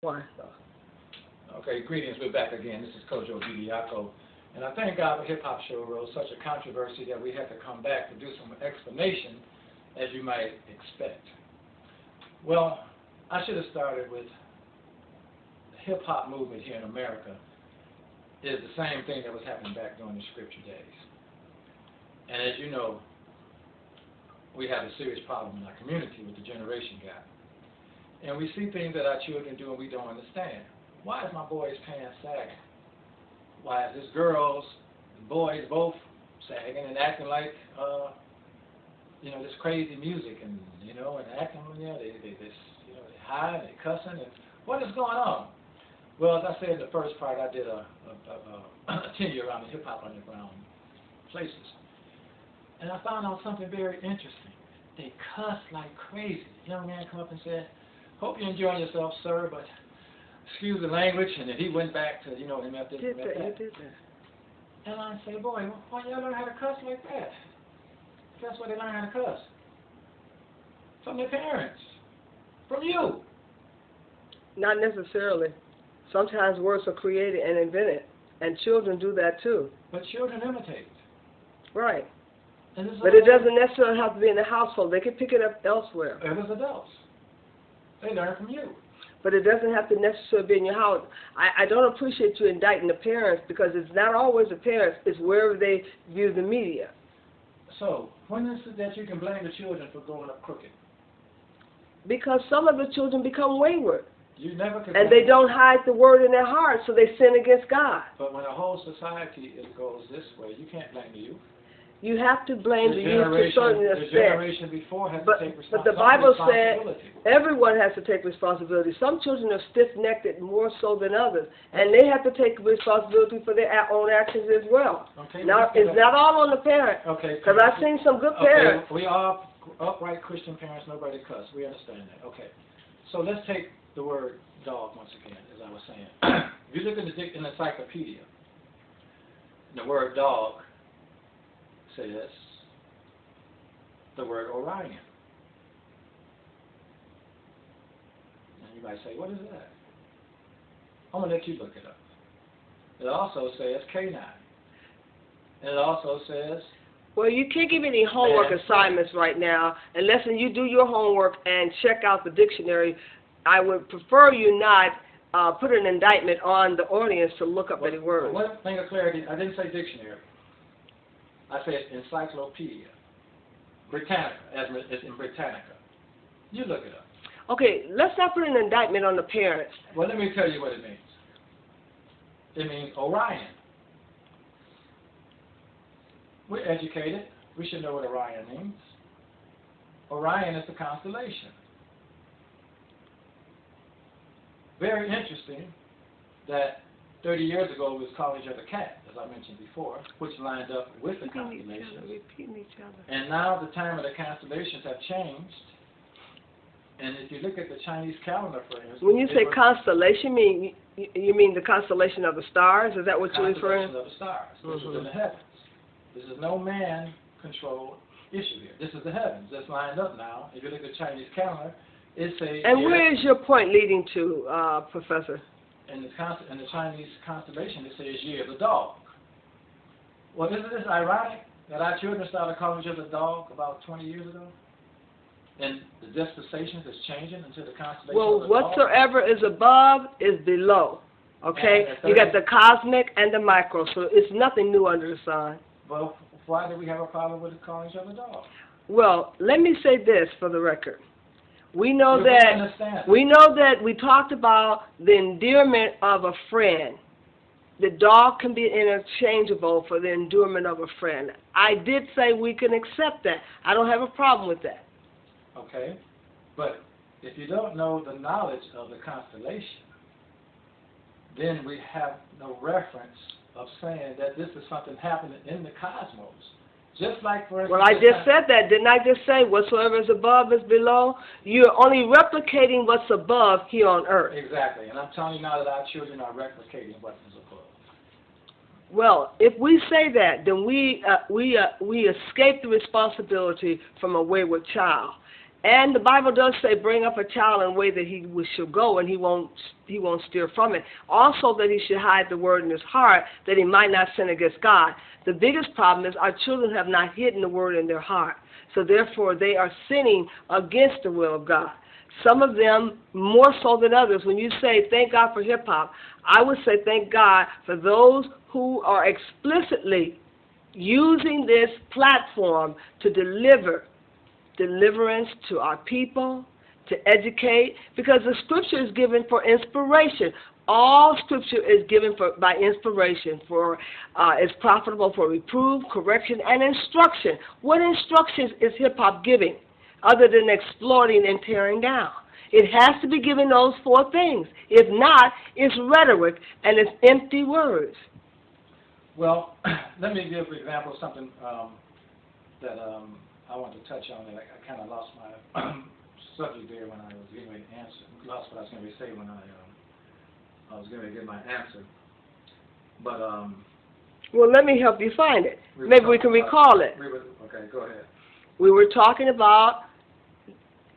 Why? Okay, greetings. We're back again. This is Kojo and I thank God the Hip Hop Show rose such a controversy that we had to come back to do some explanation, as you might expect. Well, I should have started with the hip hop movement here in America is the same thing that was happening back during the scripture days. And as you know, we have a serious problem in our community with the generation gap. And we see things that our children do and we don't understand. Why is my boy's pants sagging? Why is this girls and boys both sagging and acting like, this crazy music and, and acting, they high and they cussing and what is going on? Well, as I said in the first part, I did a tenure around the hip-hop underground places. And I found out something very interesting. They cuss like crazy. The young man come up and said, "Hope you're enjoying yourself, sir, but excuse the language," and then he went back to, him at this and that. You did that. And I say, boy, why y'all learn how to cuss like that? That's where they learn how to cuss. From their parents. From you. Not necessarily. Sometimes words are created and invented, and children do that too. But children imitate. Right. And but it doesn't necessarily have to be in the household. They can pick it up elsewhere. It was adults. They learn from you. But it doesn't have to necessarily be in your house. I don't appreciate you indicting the parents because it's not always the parents. It's wherever they view the media. So, when is it that you can blame the children for growing up crooked? Because some of the children become wayward. You never can. And they don't hide the word in their heart, so they sin against God. But when a whole society goes this way, you can't blame the youth. You have to blame the youth to a certain extent. The generation before has to take responsibility. But the Bible said everyone has to take responsibility. Some children are stiff-necked more so than others, and they have to take responsibility for their own actions as well. Okay, now, it's not all on the parent. Okay. Because I've seen some good parents. We are upright Christian parents. Nobody cuss. We understand that. Okay. So let's take the word dog once again, as I was saying. If you look in the encyclopedia, the word dog says the word Orion. And you might say, what is that? I'm going to let you look it up. It also says canine. And it also says... Well, you can't give any homework assignments right now unless you do your homework and check out the dictionary. I would prefer you not put an indictment on the audience to look up any words. One thing of clarity, I didn't say dictionary. I said encyclopedia. Britannica, as in Britannica. You look it up. Okay, let's not put an indictment on the parents. Well, let me tell you what it means. It means Orion. We're educated. We should know what Orion means. Orion is the constellation. Very interesting that 30 years ago we was calling each other cat, as I mentioned before, which lined up with the constellations. Repeating each other. And now the time of the constellations have changed. And if you look at the Chinese calendar, for instance... When you say constellation, you mean the constellation of the stars? Is that what you're referring to? The constellation of the stars. This is in the heavens. This is no man-controlled issue here. This is the heavens. That's lined up now. If you look at the Chinese calendar, it's a... And where is your point leading to, Professor? In the Chinese constellation, it says year of the dog. Well, isn't this ironic that our children started calling each other dog about 20 years ago? And the dispensations is changing into the constellation of the whatsoever dog? Is above is below. Okay? You got the cosmic and the micro, so it's nothing new under the sun. Well, why do we have a problem with calling each other dog? Well, let me say this for the record. We know that we talked about the endearment of a friend. The dog can be interchangeable for the endearment of a friend. I did say we can accept that. I don't have a problem with that. Okay, but if you don't know the knowledge of the constellation, then we have no reference of saying that this is something happening in the cosmos. Just like, for instance... Well, I just said that. Didn't I just say whatsoever is above is below? You're only replicating what's above here on earth. Exactly. And I'm telling you now that our children are replicating what is above. Well, if we say that, then we escape the responsibility from a wayward child. And the Bible does say, bring up a child in a way that he should go, and he won't steer from it. Also, that he should hide the word in his heart, that he might not sin against God. The biggest problem is our children have not hidden the word in their heart. So therefore, they are sinning against the will of God. Some of them more so than others. When you say, thank God for hip-hop, I would say thank God for those who are explicitly using this platform to deliver deliverance to our people, to educate, because the scripture is given for inspiration. All scripture is given by inspiration. It's profitable for reproof, correction, and instruction. What instructions is hip-hop giving other than exploiting and tearing down? It has to be given those four things. If not, it's rhetoric and it's empty words. Well, let me give an example of something that I want to touch on. I kind of lost my subject there when I was getting ready to answer. Lost what I was going to say when I was going to give my answer. But well, let me help you find it. Maybe we can recall it. Okay, go ahead. We were talking about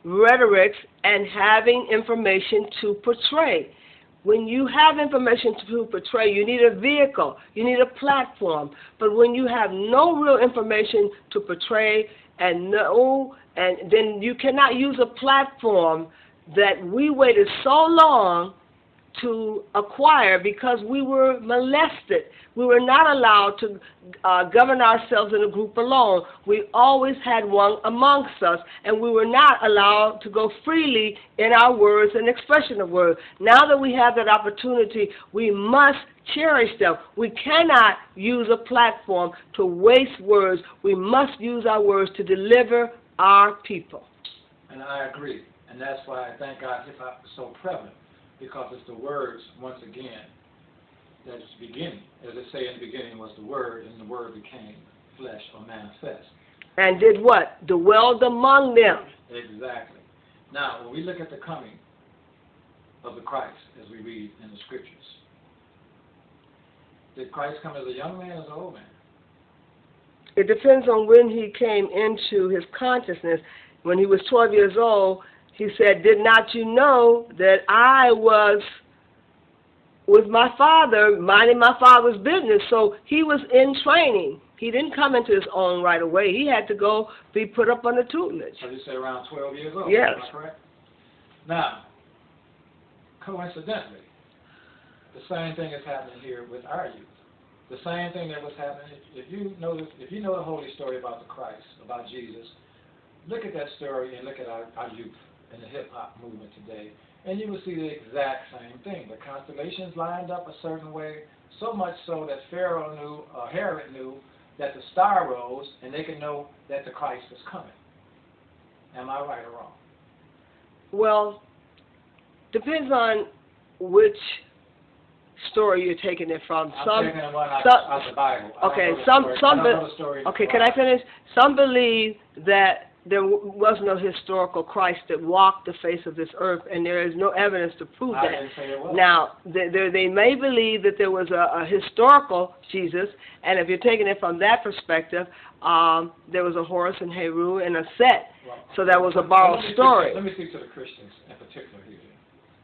rhetorics and having information to portray. When you have information to portray, you need a vehicle, you need a platform. But when you have no real information to portray and then you cannot use a platform that we waited so long to acquire because we were molested. We were not allowed to govern ourselves in a group alone. We always had one amongst us, and we were not allowed to go freely in our words and expression of words. Now that we have that opportunity, we must cherish them. We cannot use a platform to waste words. We must use our words to deliver our people. And I agree, and that's why I thank God hip-hop is so prevalent. Because it's the words, once again, that is beginning. As they say in the beginning was the Word, and the Word became flesh or manifest. And did what? Dwelled among them. Exactly. Now, when we look at the coming of the Christ, as we read in the Scriptures, did Christ come as a young man or as an old man? It depends on when he came into his consciousness. When he was 12 years old, he said, did not you know that I was with my father, minding my father's business? So he was in training. He didn't come into his own right away. He had to go be put up under tutelage. So you say around 12 years old? Yes. Am I correct? Now, coincidentally, the same thing is happening here with our youth. The same thing that was happening, if you know the holy story about the Christ, about Jesus, look at that story and look at our youth in the hip-hop movement today, and you will see the exact same thing. The constellations lined up a certain way, so much so that Herod knew that the star rose, and they could know that the Christ was coming. Am I right or wrong? Well, depends on which story you're taking it from. I'm taking one out the Bible. Okay, okay, can I finish? Some believe that there was no historical Christ that walked the face of this earth, and there is no evidence to prove that. I didn't say it was. Now, they may believe that there was a historical Jesus, and if you're taking it from that perspective, there was a Horus and Heru and a Set, so that was a borrowed story. Let me speak to the Christians in particular here.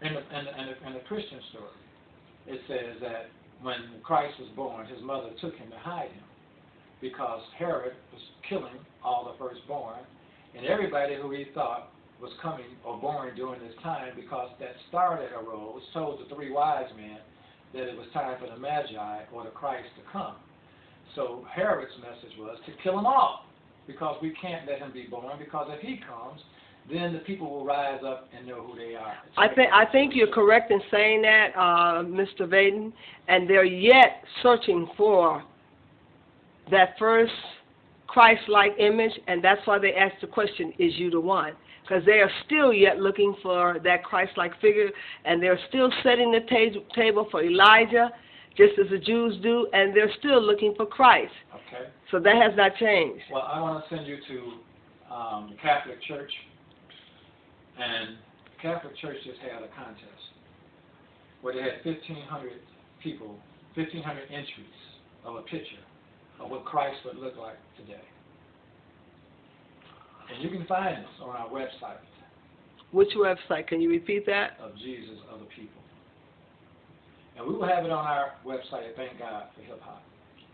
In the Christian story, it says that when Christ was born, his mother took him to hide him because Herod was killing all the firstborn, and everybody who he thought was coming or born during this time, because that star that arose told the three wise men that it was time for the Magi or the Christ to come. So Herod's message was to kill them all, because we can't let him be born, because if he comes, then the people will rise up and know who they are. I think you're correct in saying that, Mr. Vaden, and they're yet searching for that first Christ-like image, and that's why they ask the question, is you the one? Because they are still yet looking for that Christ-like figure, and they're still setting the table for Elijah, just as the Jews do, and they're still looking for Christ. Okay. So that has not changed. Well, I want to send you to the Catholic Church, and the Catholic Church just had a contest where they had 1,500 people, 1,500 entries of a picture of what Christ would look like today. And you can find us on our website. Which website? Can you repeat that? Of Jesus, Other People. And we will have it on our website, Thank God for Hip Hop.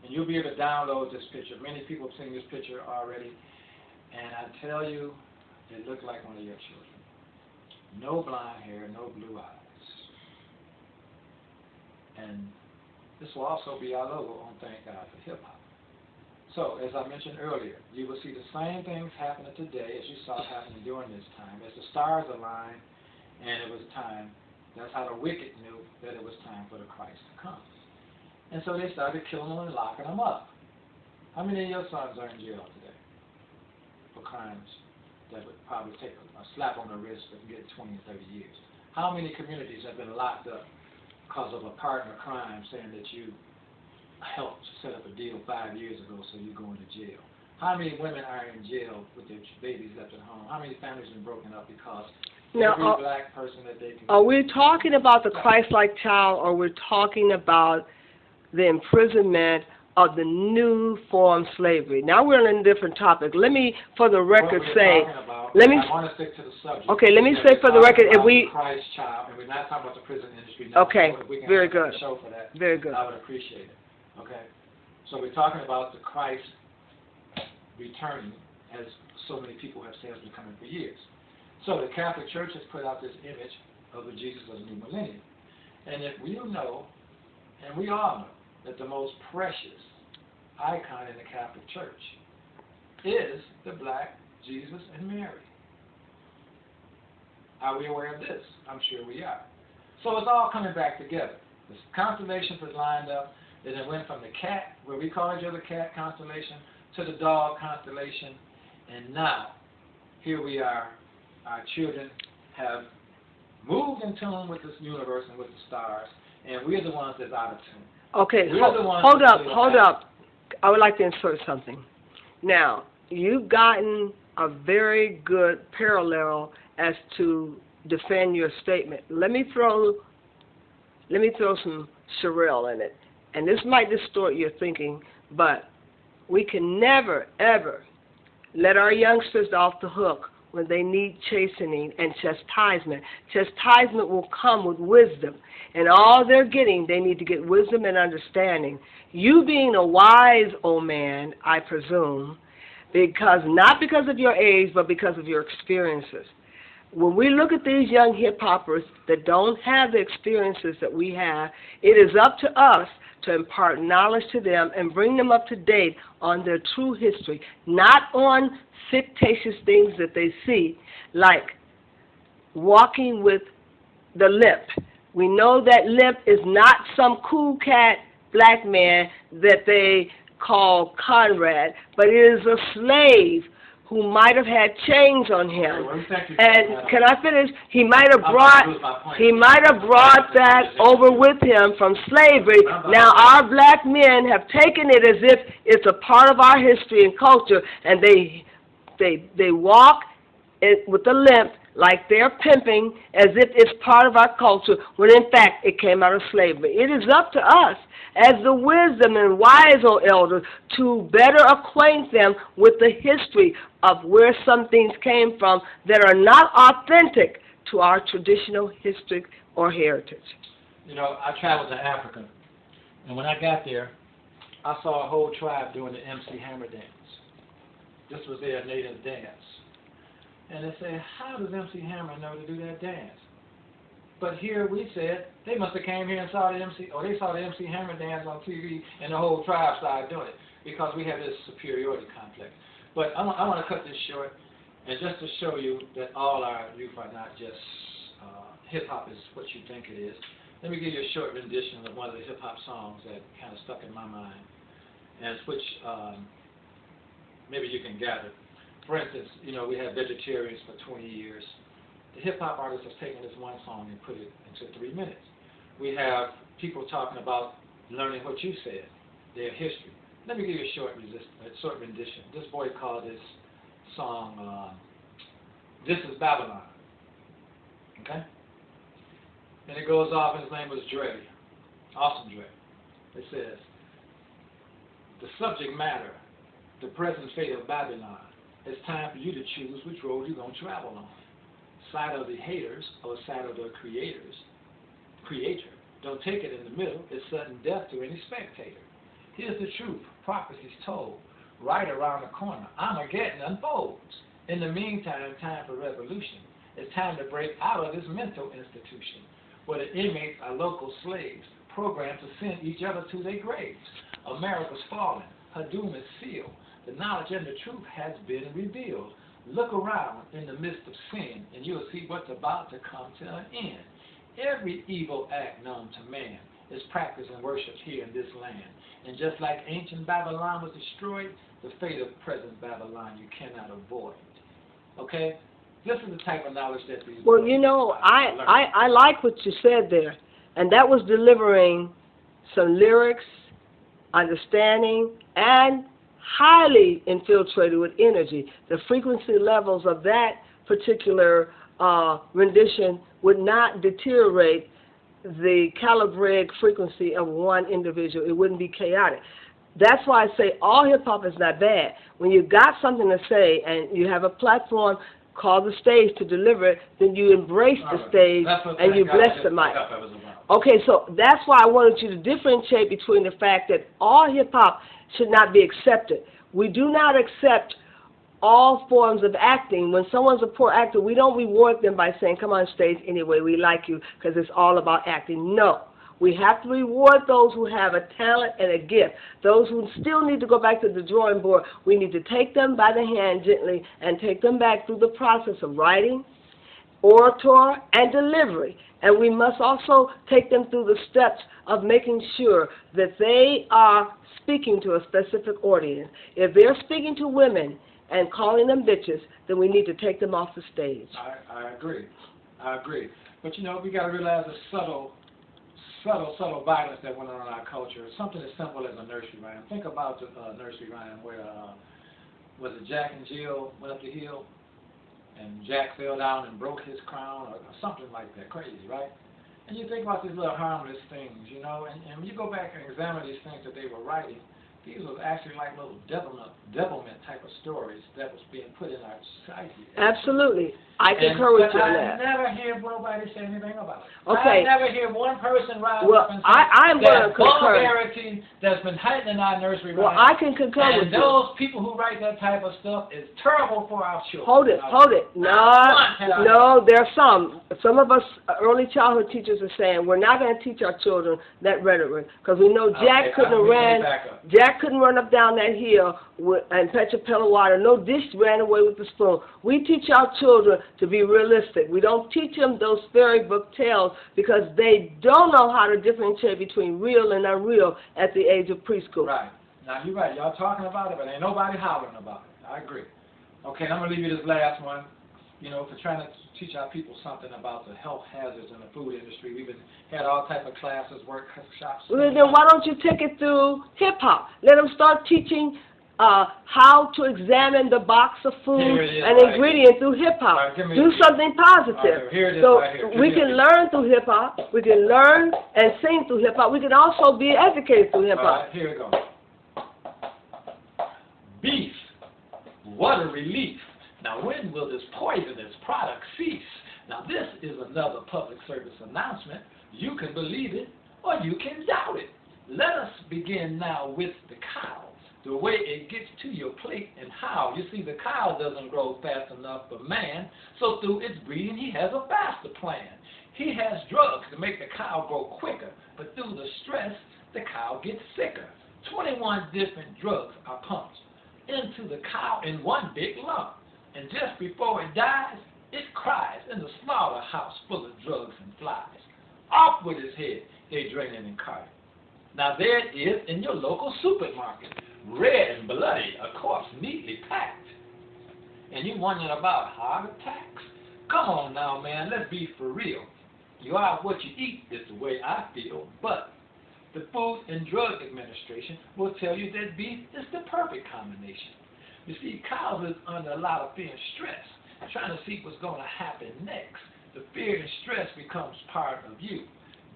And you'll be able to download this picture. Many people have seen this picture already. And I tell you, it looked like one of your children. No blonde hair, no blue eyes. And this will also be our logo on Thank God for Hip Hop. So, as I mentioned earlier, you will see the same things happening today as you saw happening during this time. As the stars aligned, and it was time, that's how the wicked knew that it was time for the Christ to come. And so they started killing them and locking them up. How many of your sons are in jail today for crimes that would probably take a slap on the wrist and get 20 and 30 years? How many communities have been locked up because of a partner crime saying that you helped set up a deal 5 years ago so you go into jail? How many women are in jail with their babies left at home? How many families have been broken up because every black person that they can... Are we talking about the Christ-like child, or we're talking about the imprisonment of the new form slavery? Now we're on a different topic. Let me, for the record, say... I want to stick to the subject. Okay, let me say for the record, if we... Christ child, and we're not talking about the prison industry. Okay, if we can very have good. A show for that, very good. I would appreciate it. Okay, so we're talking about the Christ returning, as so many people have said has been coming for years. So the Catholic Church has put out this image of the Jesus of the new millennium. And if we know, and we all know, that the most precious icon in the Catholic Church is the black Jesus and Mary. Are we aware of this? I'm sure we are. So it's all coming back together. The constellations was lined up, and it went from the cat, where we call each other cat constellation, to the dog constellation, and now, here we are, our children have moved in tune with this universe and with the stars, and we're the ones that's out of tune. Okay, hold up. I would like to insert something. Now, you've gotten a very good parallel as to defend your statement. Let me throw some Sherelle in it. And this might distort your thinking, but we can never, ever let our youngsters off the hook when they need chastening and chastisement. Chastisement will come with wisdom. And all they're getting, they need to get wisdom and understanding. You being a wise old man, I presume, not because of your age, but because of your experiences. When we look at these young hip-hoppers that don't have the experiences that we have, it is up to us to impart knowledge to them and bring them up to date on their true history, not on fictitious things that they see, like walking with the limp. We know that limp is not some cool cat black man that they call Conrad, but it is a slave who might have had chains on him. And can I finish? He might have brought that over with him from slavery. Now our black men have taken it as if it's a part of our history and culture, and they walk with the limp like they're pimping as if it's part of our culture, when in fact it came out of slavery. It is up to us as the wisdom and wise old elders to better acquaint them with the history of where some things came from that are not authentic to our traditional history or heritage. You know, I traveled to Africa, and when I got there, I saw a whole tribe doing the MC Hammer dance. This was their native dance. And they said, how does MC Hammer know to do that dance? But here we said, they must have came here and saw the they saw the MC Hammer dance on TV, and the whole tribe started doing it, because we have this superiority complex. But I want to cut this short, and just to show you that all our youth are not just hip-hop is what you think it is, let me give you a short rendition of one of the hip-hop songs that kind of stuck in my mind, and which maybe you can gather. For instance, you know, we had vegetarians for 20 years. The hip-hop artists have taken this one song and put it into 3 minutes. We have people talking about learning what you said, their history. Let me give you a short rendition. This boy called this song, This is Babylon. Okay? And it goes off, and his name was Dre. Awesome Dre. It says, the subject matter, the present fate of Babylon, it's time for you to choose which road you're going to travel on. Side of the haters or side of the creator. Don't take it in the middle. It's sudden death to any spectator. Here's the truth. Prophecies told. Right around the corner. Armageddon unfolds. In the meantime, time for revolution. It's time to break out of this mental institution where the inmates are local slaves, programmed to send each other to their graves. America's fallen. Her doom is sealed. The knowledge and the truth has been revealed. Look around in the midst of sin, and you'll see what's about to come to an end. Every evil act known to man is practiced and worshipped here in this land. And just like ancient Babylon was destroyed, the fate of present Babylon you cannot avoid. Okay? This is the type of knowledge that these Well, you know, I like what you said there. And that was delivering some lyrics, understanding, and highly infiltrated with energy. The frequency levels of that particular rendition would not deteriorate the calibrated frequency of one individual. It wouldn't be chaotic. That's why I say all hip-hop is not bad. When you got something to say and you have a platform called the stage to deliver it, then you embrace the stage and you bless the mic. Okay, so that's why I wanted you to differentiate between the fact that all hip-hop should not be accepted. We do not accept all forms of acting. When someone's a poor actor, we don't reward them by saying, come on stage anyway, we like you, because it's all about acting. No. We have to reward those who have a talent and a gift. Those who still need to go back to the drawing board, we need to take them by the hand gently and take them back through the process of writing, orator, and delivery. And we must also take them through the steps of making sure that they are speaking to a specific audience. If they're speaking to women and calling them bitches, then we need to take them off the stage. I agree. But, you know, we got to realize the subtle violence that went on in our culture. Something as simple as a nursery rhyme. Think about the nursery rhyme where, was it Jack and Jill went up the hill, and Jack fell down and broke his crown, or something like that. Crazy, right? And you think about these little harmless things, you know, and when you go back and examine these things that they were writing, these were actually like little devilment type of stories that was being put in our society. Absolutely. I concur with you on that. I never hear nobody say anything about it. Okay. I never hear one person rise up and say I'm going to concur. Vulgarity that's been heightened in our nursery rhymes. Well, I can concur with you. And those people who write that type of stuff is terrible for our children. Hold it. No, there are some. Some of us early childhood teachers are saying we're not going to teach our children that rhetoric because we know Jack couldn't run up down that hill and fetch a pail of water. No dish ran away with the spoon. We teach our children to be realistic. We don't teach them those fairy book tales because they don't know how to differentiate between real and unreal at the age of preschool. Right. Now, you're right. Y'all talking about it, but ain't nobody hollering about it. I agree. Okay, I'm going to leave you this last one. You know, for trying to teach our people something about the health hazards in the food industry. We've had all type of classes, workshops. Well, then why don't you take it through hip-hop? Let them start teaching how to examine the box of food and ingredients through hip-hop. Do something positive. So we can learn through hip-hop. We can learn and sing through hip-hop. We can also be educated through hip-hop. All right, here we go. Beef. What a relief. Now, when will this poisonous product cease? Now, this is another public service announcement. You can believe it or you can doubt it. Let us begin now with the cow. The way it gets to your plate and how. You see, the cow doesn't grow fast enough for man, so through its breeding, he has a faster plan. He has drugs to make the cow grow quicker, but through the stress, the cow gets sicker. 21 different drugs are pumped into the cow in one big lump. And just before it dies, it cries in the slaughterhouse full of drugs and flies. Off with his head, they drain it and cart it. Now there it is in your local supermarket, red and bloody, a corpse neatly packed. And you wondering about heart attacks? Come on now, man, let's be for real. You are what you eat is the way I feel, but the Food and Drug Administration will tell you that beef is the perfect combination. You see, cows is under a lot of fear and stress, trying to see what's going to happen next. The fear and stress becomes part of you.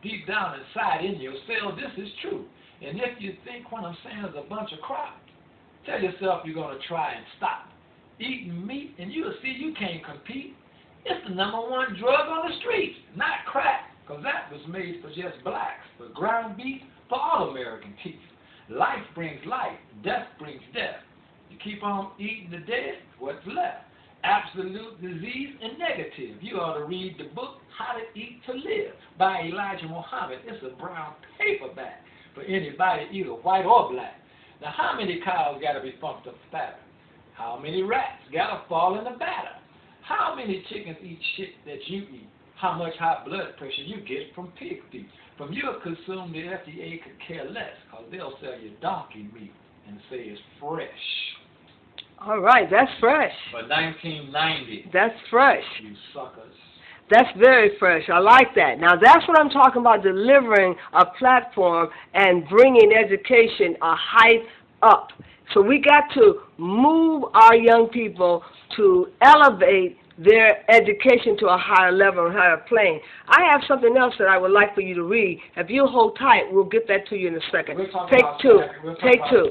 Deep down inside in your cell, this is true. And if you think what I'm saying is a bunch of crap, tell yourself you're going to try and stop. eating meat, and you'll see you can't compete. It's the #1 drug on the streets, not crack, because that was made for just blacks, but ground beef for all American teeth. Life brings life, death brings death. You keep on eating the dead, what's left? Absolute disease and negative. You ought to read the book, How to Eat to Live, by Elijah Muhammad. It's a brown paperback for anybody, either white or black. Now, how many cows got to be pumped up fatter? How many rats got to fall in the batter? How many chickens eat shit that you eat? How much high blood pressure you get from pig feet? From your consume, the FDA could care less, because they'll sell you donkey meat and say it's fresh. All right, that's fresh. But 1990. That's fresh. You suckers. That's very fresh. I like that. Now, that's what I'm talking about, delivering a platform and bringing education a height up. So we got to move our young people to elevate their education to a higher level and higher plane. I have something else that I would like for you to read. If you hold tight, we'll get that to you in a second. We'll talk Take about two. that. We'll talk Take about two. that.